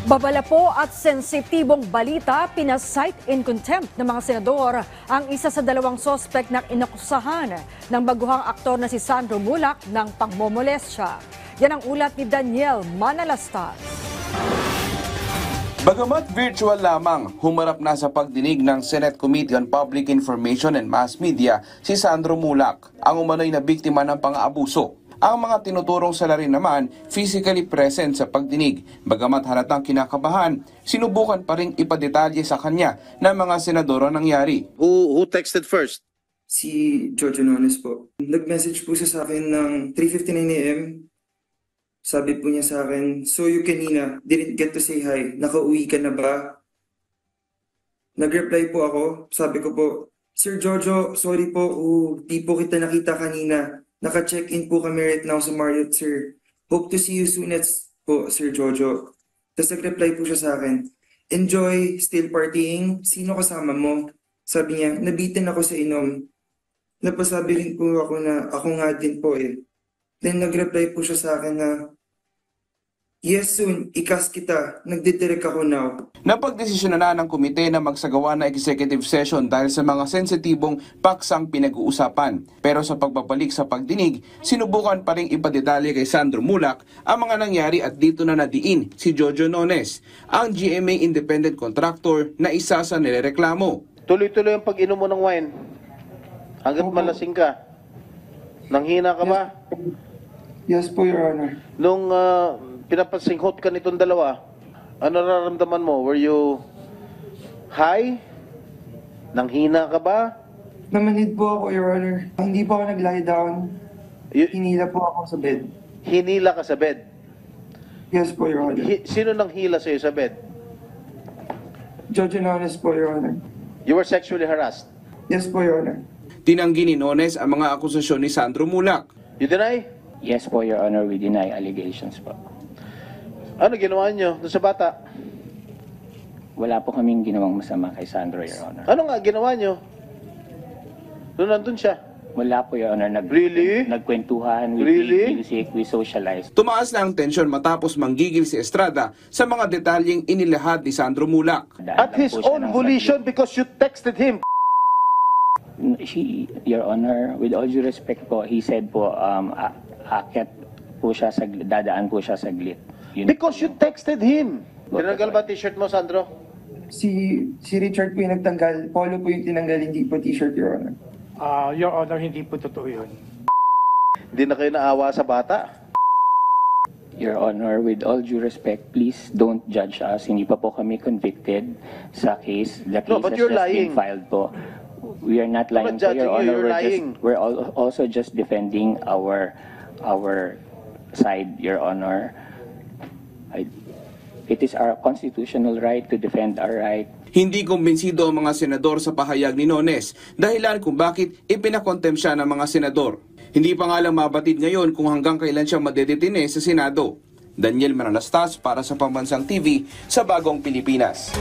Babala po at sensitibong balita, pinasight in contempt ng mga senador ang isa sa dalawang sospek na inakusahan ng baguhang aktor na si Sandro Mulak ng pagmomolestya. Yan ang ulat ni Daniel Manalastas. Bagamat virtual lamang, humarap na sa pagdinig ng Senate Committee on Public Information and Mass Media si Sandro Mulak, ang umano'y na biktima ng pang-aabuso. Ang mga tinuturong salarin naman, physically present sa pagdinig. Bagamat halatang kinakabahan, sinubukan pa rin ipadetalye sa kanya ng mga senador ang nangyari. Who texted first? Si Jojo Nones po. Nag-message po siya sa akin ng 3:59 AM. Sabi po niya sa akin, "So you kanina, didn't get to say hi. Nakauwi ka na ba?" Nag-reply po ako. Sabi ko po, "Sir Jojo, sorry po. Di po kita nakita kanina. Naka-check-in po kami right now sa Marriott, sir. Hope to see you soon po, Sir Jojo." Tapos nag-reply po siya sa akin, "Enjoy, still partying. Sino kasama mo?" Sabi niya, "Nabitin ako sa inom." Napasabi rin po ako na ako nga din po eh. Then nag-reply po siya sa akin na, "Yes soon, ikas kita. Nagdidirect ako now." Napagdesisyon na ng komite na magsagawa ng executive session dahil sa mga sensitibong paksang pinag-uusapan. Pero sa pagbabalik sa pagdinig, sinubukan pa rin ipadetalye kay Sandro Mulak ang mga nangyari at dito na nadiin si Jojo Nones, ang GMA independent contractor na isa sa nirereklamo. Tuloy-tuloy ang pag-inom mo ng wine. Hanggat malasing ka. Nanghina ka ba? Yes po, Your Honor. Nung pinapasinghot ka nitong dalawa, ano nararamdaman mo? Were you high? Nanghina ka ba? Namanid po ako, Your Honor. Hindi po ako nag-lie down. Hinila po ako sa bed. Hinila ka sa bed? Yes po, Your Honor. Sino nang hila sa'yo sa bed? Jojo Nones po, Your Honor. You were sexually harassed? Yes po, Your Honor. Tinanggi ni Nones ang mga akusasyon ni Sandro Mulak. You deny? Yes po, Your Honor, we deny allegations po. Ano ginawa niyo doon sa bata? Wala po kaming ginawang masama kay Sandro, Your Honor. Ano nga ginawa niyo? Doon nandun siya. Wala po, Your Honor. Really? Nagkwentuhan, we Really? played music, we socialized. Tumaas na ang tensyon matapos manggigil si Estrada sa mga detalyeng inilahad ni Sandro Mulak. At his own volition because you texted him. Your Honor, with all due respect po, he said po, aakyat po siya, dadaan po siya saglit. Because you texted him. Tinanggal ba t-shirt mo, Sandro? Si Richard po yung nagtanggal. Polo po yung tinanggal, hindi po t-shirt, Your Honor. Your Honor, hindi po totoo yun. Hindi na kayo naawa sa bata? Your Honor, with all due respect, please don't judge us. Hindi pa po kami convicted sa case. The case but has you're just lying. been filed po. We are not lying I'm not po, Your judging you, Honor. you're lying. We're also just defending our side, Your Honor. It is our constitutional right to defend our right. Hindi kumbinsido ang mga senador sa pahayag ni Nones, dahilan kung bakit ipinakontempt siya ng mga senador. Hindi pa nga lang mabatid ngayon kung hanggang kailan siya madedetine sa Senado. Daniel Manalastas para sa Pambansang TV sa Bagong Pilipinas.